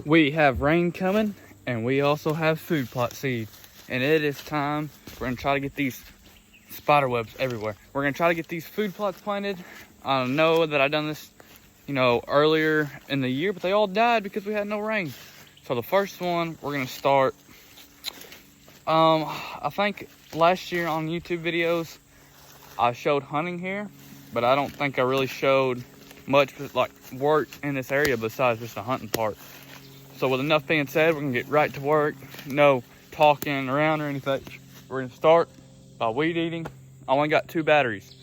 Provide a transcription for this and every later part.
We have rain coming, and we also have food plot seed. And it is time. We're gonna try to get these spider webs everywhere. We're gonna try to get these food plots planted. I know that I done this, earlier in the year, but they all died because we had no rain. So the first one, we're gonna start. I think last year on YouTube videos, I showed hunting here, but I don't think I really showed much like work in this area besides just the hunting part. So with enough being said, we're gonna get right to work. No talking around or anything. We're gonna start by weed eating. I only got 2 batteries,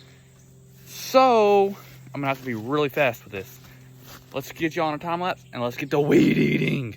so I'm gonna have to be really fast with this. Let's get you on a time lapse and let's get to weed eating.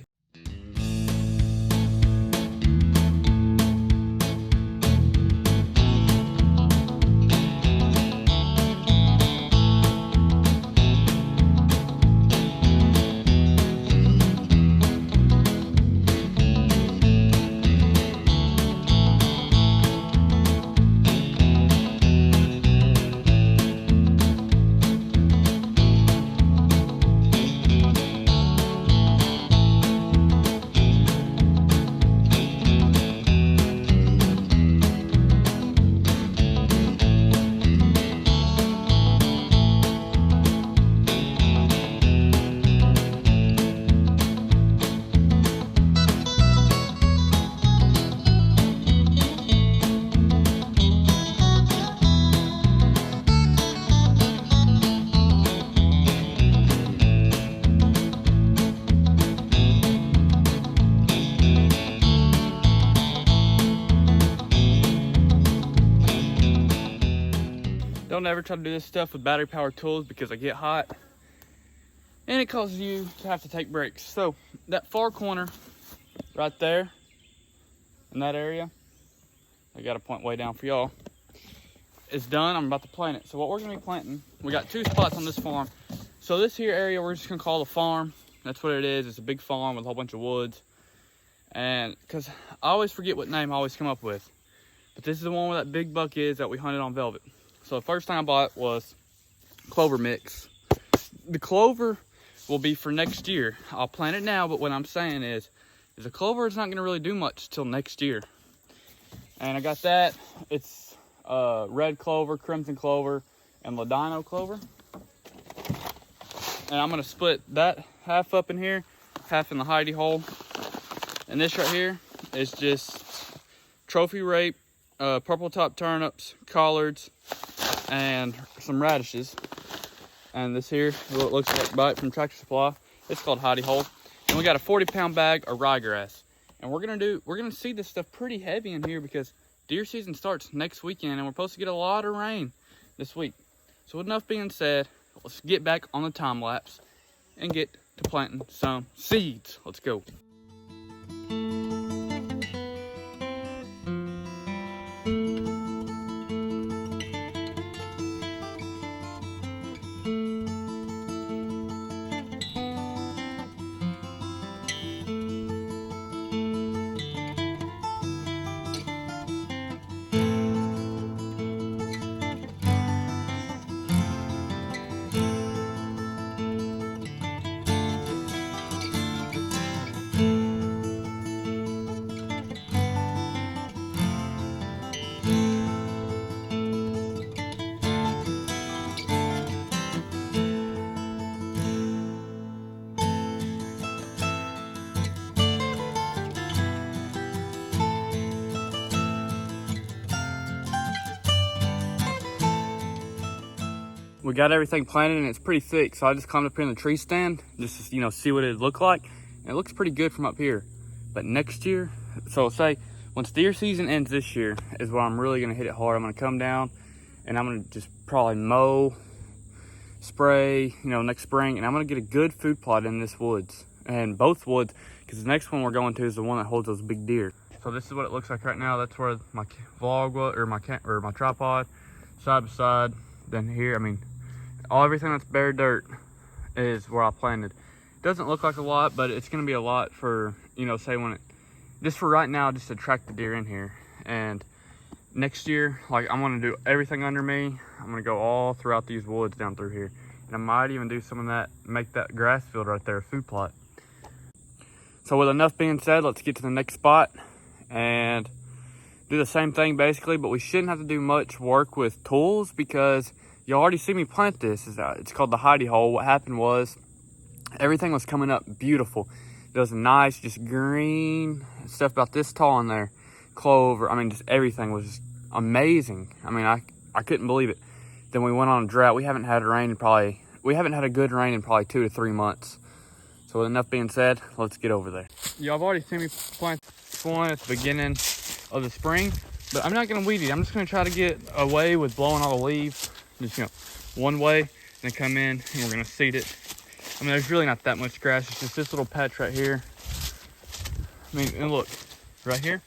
Don't ever try to do this stuff with battery powered tools because they get hot and it causes you to have to take breaks. So that far corner right there in that area, I got a point way down for y'all, is done. I'm about to plant it. So what we're gonna be planting, we got 2 spots on this farm. So this here area we're just gonna call the farm. That's what it is. It's a big farm with a whole bunch of woods. And because I always forget what name I always come up with, but this is the one where that big buck is that we hunted on Velvet. So the first thing I bought was clover mix. The clover will be for next year. I'll plant it now, but what I'm saying is the clover is not gonna really do much till next year. And I got that. It's red clover, crimson clover, and ladino clover. And I'm gonna split that half up in here, half in the hidey hole. And this right here is just trophy rape, purple top turnips, collards, and some radishes. And this here is what it looks like. Buy it from Tractor Supply. It's called hidey hole. And we got a 40-pound bag of ryegrass. And we're gonna see this stuff pretty heavy in here because deer season starts next weekend and we're supposed to get a lot of rain this week. So with enough being said, let's get back on the time lapse and get to planting some seeds. Let's go. We got everything planted and it's pretty thick, so I just climbed up here in the tree stand just to, see what it'd look like. And it looks pretty good from up here. But next year, so say once deer season ends this year is where I'm really gonna hit it hard. I'm gonna come down and I'm gonna just probably mow, spray, next spring, and I'm gonna get a good food plot in this woods and both woods, because the next one we're going to is the one that holds those big deer. So this is what it looks like right now. That's where my vlog was, or my tripod, side by side. Then here, everything that's bare dirt is where I planted. Doesn't look like a lot, but it's gonna be a lot for, say when it, just for right now, just to attract the deer in here. And next year, I'm gonna do everything under me. I'm gonna go all throughout these woods down through here. And I might even do some of that, make that grass field right there a food plot. So with enough being said, let's get to the next spot and do the same thing basically, but we shouldn't have to do much work with tools because you already see me plant this. It's called the hidey hole. What happened was everything was coming up beautiful. It was nice, just green stuff about this tall in there. Clover, I mean, just everything was just amazing. I mean, I couldn't believe it. Then we went on a drought. We haven't had a good rain in probably 2 to 3 months. So with enough being said, let's get over there. Y'all have already seen me plant this one at the beginning of the spring, but I'm not gonna weed eat. I'm just gonna try to get away with blowing all the leaves. Just, one way, and then come in and we're gonna seed it. I mean, there's really not that much grass. It's just this little patch right here. I mean, and look, right here.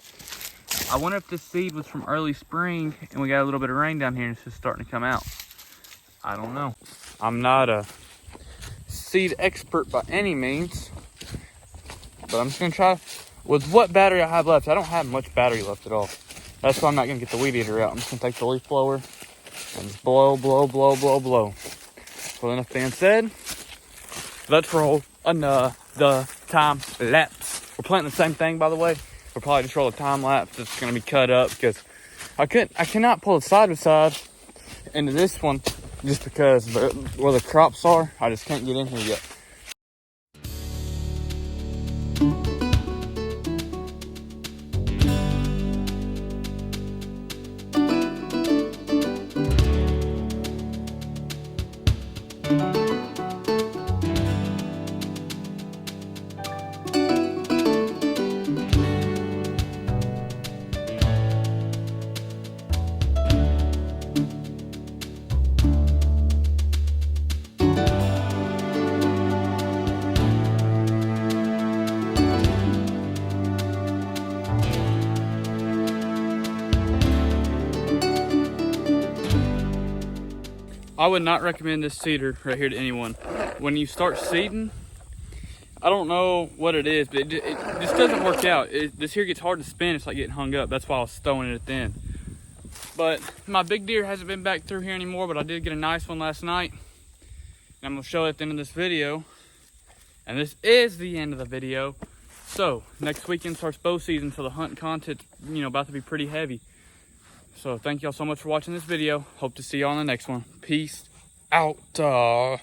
I wonder if this seed was from early spring and we got a little bit of rain down here and it's just starting to come out. I don't know. I'm not a seed expert by any means, but I'm just gonna try with what battery I have left. I don't have much battery left at all. That's why I'm not gonna get the weed eater out. I'm just gonna take the leaf blower and just blow. Well, enough being said, let's roll the time lapse. We're planting the same thing, by the way. We'll probably just roll a time lapse. It's gonna be cut up because I cannot pull it side by side into this one just because where the crops are. I just can't get in here yet. I would not recommend this seeder right here to anyone. When you start seeding, I don't know what it is, but it just doesn't work out. This here gets hard to spin. It's like getting hung up. That's why I was throwing it at the end. But my big deer hasn't been back through here anymore, but I did get a nice one last night. And I'm gonna show it at the end of this video. And this is the end of the video. So next weekend starts bow season, so the hunt content's about to be pretty heavy. So thank y'all so much for watching this video. Hope to see y'all on the next one. Peace out.